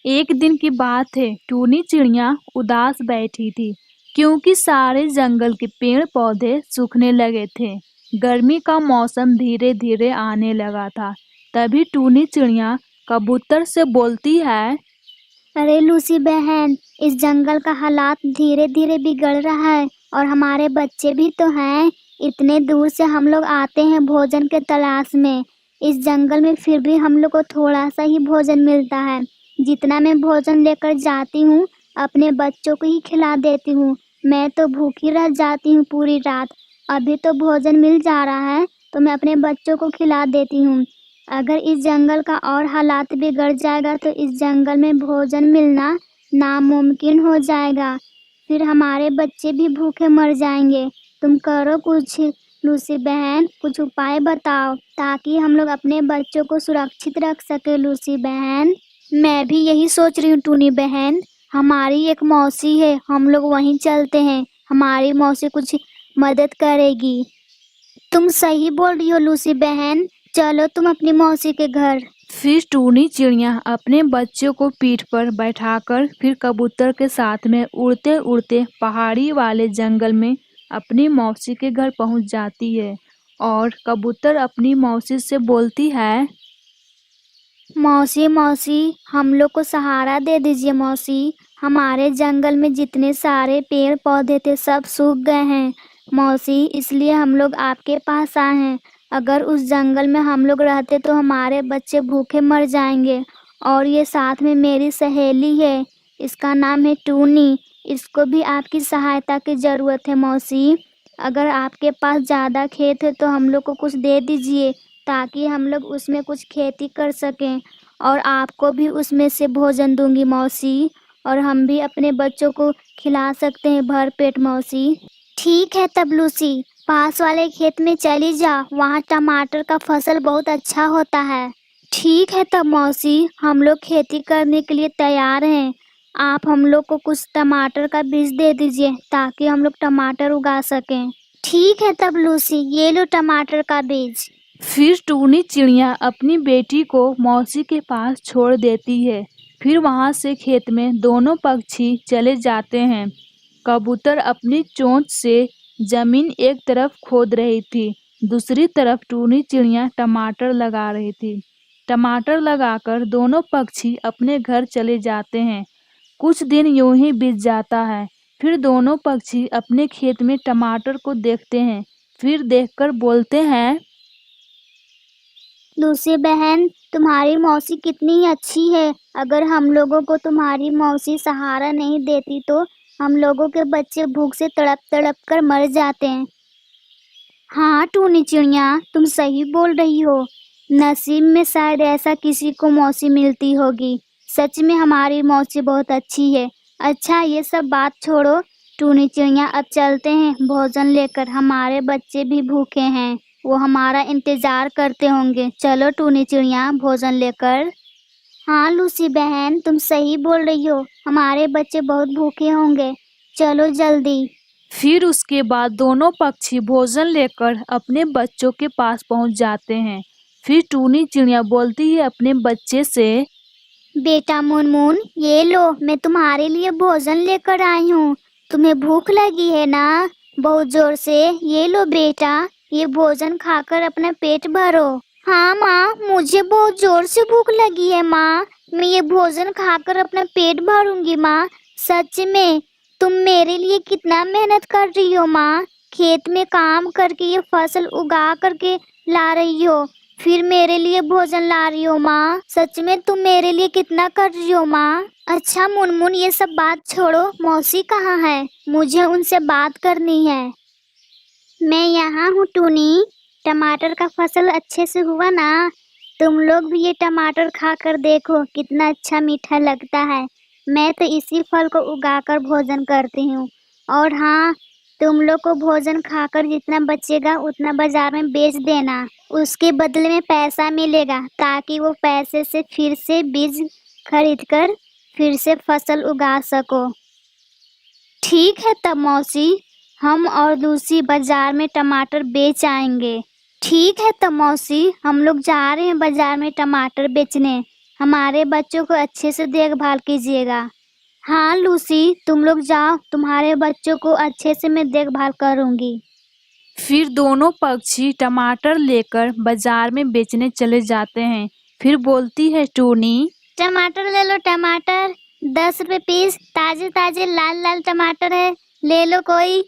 एक दिन की बात है, टूनी चिड़िया उदास बैठी थी क्योंकि सारे जंगल के पेड़ पौधे सूखने लगे थे। गर्मी का मौसम धीरे धीरे आने लगा था। तभी टूनी चिड़िया कबूतर से बोलती है। अरे लूसी बहन, इस जंगल का हालात धीरे धीरे बिगड़ रहा है और हमारे बच्चे भी तो हैं। इतने दूर से हम लोग आते हैं भोजन के तलाश में। इस जंगल में फिर भी हम लोग को थोड़ा सा ही भोजन मिलता है। जितना मैं भोजन लेकर जाती हूँ अपने बच्चों को ही खिला देती हूँ। मैं तो भूखी रह जाती हूँ पूरी रात। अभी तो भोजन मिल जा रहा है तो मैं अपने बच्चों को खिला देती हूँ। अगर इस जंगल का और हालात बिगड़ जाएगा तो इस जंगल में भोजन मिलना नामुमकिन हो जाएगा। फिर हमारे बच्चे भी भूखे मर जाएंगे। तुम करो कुछ लूसी बहन, कुछ उपाय बताओ ताकि हम लोग अपने बच्चों को सुरक्षित रख सके। लूसी बहन, मैं भी यही सोच रही हूँ टूनी बहन। हमारी एक मौसी है, हम लोग वहीं चलते हैं। हमारी मौसी कुछ मदद करेगी। तुम सही बोल रही हो लूसी बहन, चलो तुम अपनी मौसी के घर। फिर टूनी चिड़िया अपने बच्चों को पीठ पर बैठाकर फिर कबूतर के साथ में उड़ते उड़ते पहाड़ी वाले जंगल में अपनी मौसी के घर पहुंच जाती है। और कबूतर अपनी मौसी से बोलती है। मौसी मौसी, हम लोग को सहारा दे दीजिए मौसी। हमारे जंगल में जितने सारे पेड़ पौधे थे सब सूख गए हैं मौसी, इसलिए हम लोग आपके पास आए हैं। अगर उस जंगल में हम लोग रहते तो हमारे बच्चे भूखे मर जाएंगे। और ये साथ में मेरी सहेली है, इसका नाम है टूनी। इसको भी आपकी सहायता की ज़रूरत है मौसी। अगर आपके पास ज़्यादा खेत है तो हम लोग को कुछ दे दीजिए ताकि हम लोग उसमें कुछ खेती कर सकें। और आपको भी उसमें से भोजन दूंगी मौसी। और हम भी अपने बच्चों को खिला सकते हैं भर पेट मौसी। ठीक है तब लूसी, पास वाले खेत में चली जा, वहाँ टमाटर का फसल बहुत अच्छा होता है। ठीक है तब मौसी, हम लोग खेती करने के लिए तैयार हैं। आप हम लोग को कुछ टमाटर का बीज दे दीजिए ताकि हम लोग टमाटर उगा सकें। ठीक है तब लूसी, ये लो टमाटर का बीज। फिर टूनी चिड़िया अपनी बेटी को मौसी के पास छोड़ देती है। फिर वहां से खेत में दोनों पक्षी चले जाते हैं। कबूतर अपनी चोंच से जमीन एक तरफ खोद रही थी, दूसरी तरफ टूनी चिड़िया टमाटर लगा रही थी। टमाटर लगाकर दोनों पक्षी अपने घर चले जाते हैं। कुछ दिन यूं ही बीत जाता है। फिर दोनों पक्षी अपने खेत में टमाटर को देखते हैं। फिर देखकर बोलते हैं। लूसी बहन, तुम्हारी मौसी कितनी अच्छी है। अगर हम लोगों को तुम्हारी मौसी सहारा नहीं देती तो हम लोगों के बच्चे भूख से तड़प तड़प कर मर जाते हैं। हाँ टूनी चिड़िया, तुम सही बोल रही हो। नसीब में शायद ऐसा किसी को मौसी मिलती होगी। सच में हमारी मौसी बहुत अच्छी है। अच्छा ये सब बात छोड़ो टूनी चिड़िया, अब चलते हैं भोजन लेकर। हमारे बच्चे भी भूखे हैं, वो हमारा इंतजार करते होंगे। चलो टूनी चिड़िया, भोजन लेकर। हाँ लूसी बहन, तुम सही बोल रही हो, हमारे बच्चे बहुत भूखे होंगे। चलो जल्दी। फिर उसके बाद दोनों पक्षी भोजन लेकर अपने बच्चों के पास पहुंच जाते हैं। फिर टूनी चिड़िया बोलती है अपने बच्चे से। बेटा मुनमुन, ये लो, मैं तुम्हारे लिए भोजन लेकर आई हूँ। तुम्हें भूख लगी है ना बहुत जोर से? ये लो बेटा, ये भोजन खाकर अपना पेट भरो। हाँ माँ, मुझे बहुत जोर से भूख लगी है माँ। मैं ये भोजन खाकर अपना पेट भरूंगी माँ। सच में तुम मेरे लिए कितना मेहनत कर रही हो माँ। खेत में काम करके ये फसल उगा करके ला रही हो, फिर मेरे लिए भोजन ला रही हो माँ। सच में तुम मेरे लिए कितना कर रही हो माँ। अच्छा मुनमुन, ये सब बात छोड़ो, मौसी कहाँ है? मुझे उनसे बात करनी है। मैं यहाँ हूँ टूनी। टमाटर का फसल अच्छे से हुआ ना? तुम लोग भी ये टमाटर खा कर देखो कितना अच्छा मीठा लगता है। मैं तो इसी फल को उगाकर भोजन करती हूँ। और हाँ, तुम लोग को भोजन खाकर जितना बचेगा उतना बाजार में बेच देना। उसके बदले में पैसा मिलेगा ताकि वो पैसे से फिर से बीज खरीद कर फिर से फसल उगा सको। ठीक है तब मौसी, हम और दूसरी बाजार में टमाटर बेच आएंगे। ठीक है तब मौसी, हम लोग जा रहे हैं बाजार में टमाटर बेचने। हमारे बच्चों को अच्छे से देखभाल कीजिएगा। हाँ लूसी, तुम लोग जाओ, तुम्हारे बच्चों को अच्छे से मैं देखभाल करूंगी। फिर दोनों पक्षी टमाटर लेकर बाजार में बेचने चले जाते हैं। फिर बोलती है टूनी, टमाटर ले लो टमाटर, 10 रुपए पीस, ताजे ताजे लाल लाल टमाटर है, ले लो कोई।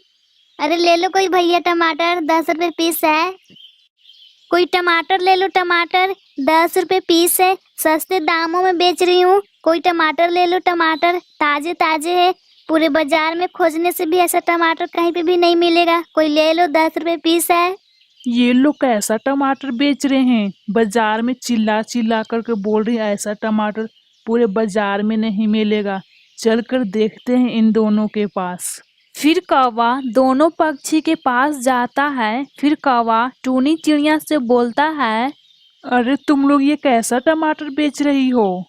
अरे ले लो कोई भैया टमाटर, 10 रुपए पीस है। कोई टमाटर ले लो टमाटर, 10 रुपए पीस है, सस्ते दामों में बेच रही हूँ। कोई टमाटर ले लो टमाटर, ताजे ताजे है, पूरे बाजार में खोजने से भी ऐसा टमाटर कहीं पे भी नहीं मिलेगा। कोई ले लो, 10 रुपए पीस है। ये लोग कैसा टमाटर बेच रहे हैं? बाजार में चिल्ला चिल्ला करके बोल रही है ऐसा टमाटर पूरे बाजार में नहीं मिलेगा। चल कर देखते हैं इन दोनों के पास। फिर कौवा दोनों पक्षी के पास जाता है। फिर कौवा टूनी चिड़िया से बोलता है, अरे तुम लोग ये कैसा टमाटर बेच रही हो?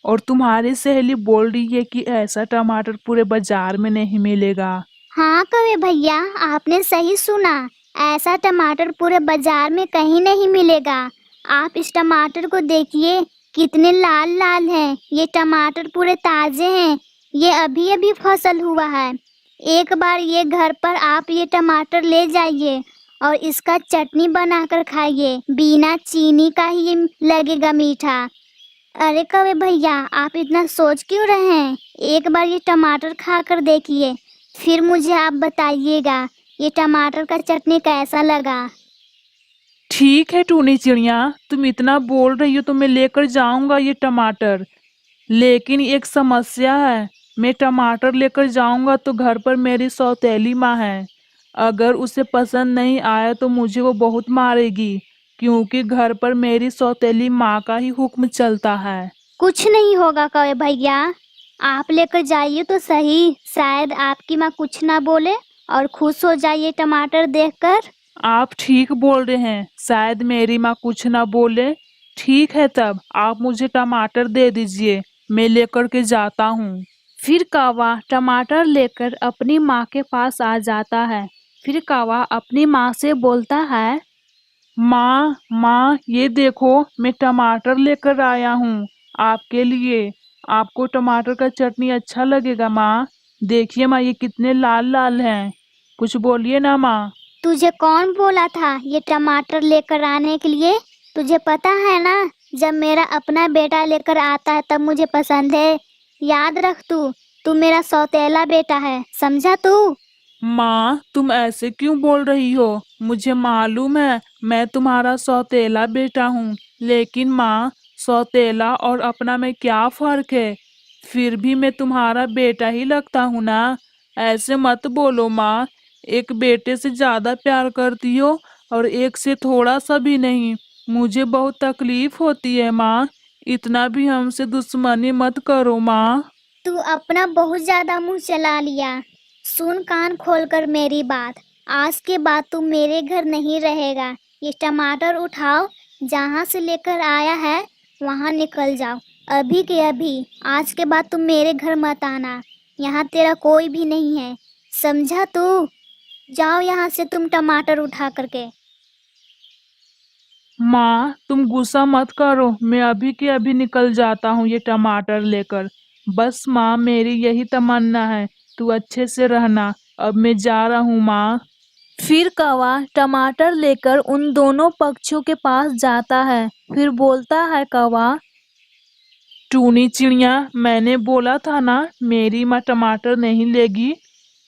और तुम्हारी सहेली बोल रही है कि ऐसा टमाटर पूरे बाजार में नहीं मिलेगा। हाँ कौवे भैया, आपने सही सुना, ऐसा टमाटर पूरे बाजार में कहीं नहीं मिलेगा। आप इस टमाटर को देखिए, कितने लाल लाल हैं। ये टमाटर पूरे ताजे हैं, ये अभी अभी फसल हुआ है। एक बार ये घर पर आप ये टमाटर ले जाइए और इसका चटनी बनाकर खाइए, बिना चीनी का ही ये लगेगा मीठा। अरे कौवे भैया, आप इतना सोच क्यों रहे हैं? एक बार ये टमाटर खाकर देखिए, फिर मुझे आप बताइएगा ये टमाटर का चटनी कैसा लगा। ठीक है टूनी चिड़िया, तुम इतना बोल रही हो तो मैं लेकर जाऊंगा ये टमाटर। लेकिन एक समस्या है, मैं टमाटर लेकर जाऊंगा तो घर पर मेरी सौतेली माँ है। अगर उसे पसंद नहीं आया तो मुझे वो बहुत मारेगी, क्योंकि घर पर मेरी सौतेली माँ का ही हुक्म चलता है। कुछ नहीं होगा कौवे भैया, आप लेकर जाइए तो सही, शायद आपकी माँ कुछ ना बोले और खुश हो जाइए टमाटर देखकर। आप ठीक बोल रहे हैं, शायद मेरी माँ कुछ ना बोले। ठीक है, तब आप मुझे टमाटर दे दीजिए, मैं लेकर के जाता हूँ। फिर कौवा टमाटर लेकर अपनी माँ के पास आ जाता है। फिर कौवा अपनी माँ से बोलता है, माँ माँ ये देखो, मैं टमाटर लेकर आया हूँ आपके लिए। आपको टमाटर का चटनी अच्छा लगेगा माँ? देखिए माँ, ये कितने लाल लाल हैं। कुछ बोलिए ना माँ। तुझे कौन बोला था ये टमाटर लेकर आने के लिए? तुझे पता है ना, जब मेरा अपना बेटा लेकर आता है तब मुझे पसंद है। याद रख, तू मेरा सौतेला बेटा है, समझा तू? माँ तुम ऐसे क्यों बोल रही हो? मुझे मालूम है मैं तुम्हारा सौतेला बेटा हूँ, लेकिन माँ सौतेला और अपना में क्या फर्क है? फिर भी मैं तुम्हारा बेटा ही लगता हूँ ना। ऐसे मत बोलो माँ, एक बेटे से ज्यादा प्यार करती हो और एक से थोड़ा सा भी नहीं। मुझे बहुत तकलीफ होती है माँ, इतना भी हमसे दुश्मनी मत करो माँ। तू अपना बहुत ज्यादा मुंह चला लिया। सुन कान खोलकर मेरी बात, आज के बाद तू मेरे घर नहीं रहेगा। ये टमाटर उठाओ, जहाँ से लेकर आया है वहाँ निकल जाओ, अभी के अभी। आज के बाद तुम मेरे घर मत आना, यहाँ तेरा कोई भी नहीं है, समझा तू? जाओ यहाँ से तुम टमाटर उठा करके। माँ तुम गुस्सा मत करो, मैं अभी के अभी निकल जाता हूँ ये टमाटर लेकर। बस माँ मेरी यही तमन्ना है, तू अच्छे से रहना। अब मैं जा रहा हूँ माँ। फिर कौवा टमाटर लेकर उन दोनों पक्षियों के पास जाता है। फिर बोलता है कौवा, टूनी चिड़िया, मैंने बोला था ना मेरी माँ टमाटर नहीं लेगी,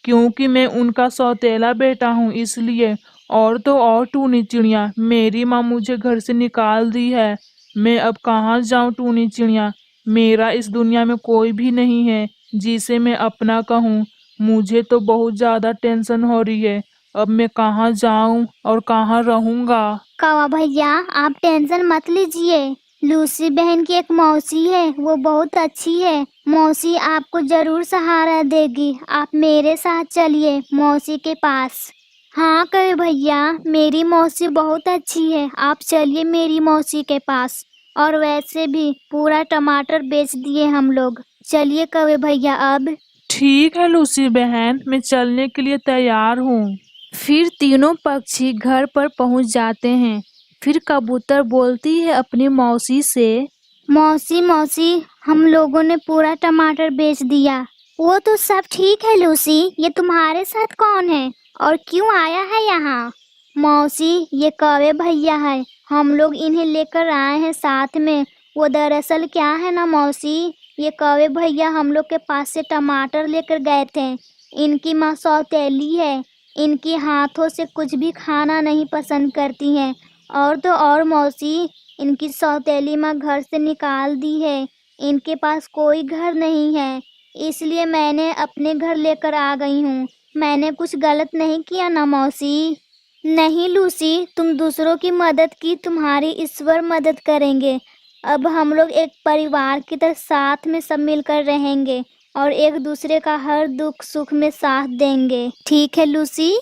क्योंकि मैं उनका सौतेला बेटा हूँ इसलिए। और तो और टूनी चिड़िया, मेरी माँ मुझे घर से निकाल दी है। मैं अब कहाँ जाऊँ टूनी चिड़िया? मेरा इस दुनिया में कोई भी नहीं है जिसे मैं अपना कहूँ। मुझे तो बहुत ज्यादा टेंशन हो रही है, अब मैं कहाँ जाऊँ और कहाँ रहूँगा? कौवा भैया, आप टेंशन मत लीजिए, लूसी बहन की एक मौसी है, वो बहुत अच्छी है। मौसी आपको जरूर सहारा देगी, आप मेरे साथ चलिए मौसी के पास। हाँ कौवे भैया, मेरी मौसी बहुत अच्छी है, आप चलिए मेरी मौसी के पास। और वैसे भी पूरा टमाटर बेच दिए हम लोग, चलिए कौवे भैया अब। ठीक है लूसी बहन, मैं चलने के लिए तैयार हूँ। फिर तीनों पक्षी घर पर पहुंच जाते हैं। फिर कबूतर बोलती है अपनी मौसी से, मौसी मौसी, हम लोगों ने पूरा टमाटर बेच दिया। वो तो सब ठीक है लूसी, ये तुम्हारे साथ कौन है और क्यों आया है यहाँ? मौसी, ये कौवे भैया है, हम लोग इन्हें लेकर आए हैं साथ में। वो दरअसल क्या है ना मौसी, ये कौवे भैया हम लोग के पास से टमाटर लेकर गए थे। इनकी माँ सौतेली है, इनके हाथों से कुछ भी खाना नहीं पसंद करती हैं। और तो और मौसी, इनकी सौतेली माँ घर से निकाल दी है, इनके पास कोई घर नहीं है, इसलिए मैंने अपने घर लेकर आ गई हूँ। मैंने कुछ गलत नहीं किया ना मौसी? नहीं लूसी, तुम दूसरों की मदद की, तुम्हारी ईश्वर मदद करेंगे। अब हम लोग एक परिवार की तरह साथ में सब मिलकर रहेंगे और एक दूसरे का हर दुख सुख में साथ देंगे। ठीक है लूसी?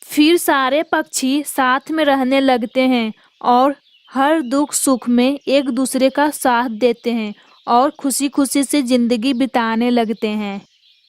फिर सारे पक्षी साथ में रहने लगते हैं और हर दुख सुख में एक दूसरे का साथ देते हैं और खुशी खुशी से जिंदगी बिताने लगते हैं।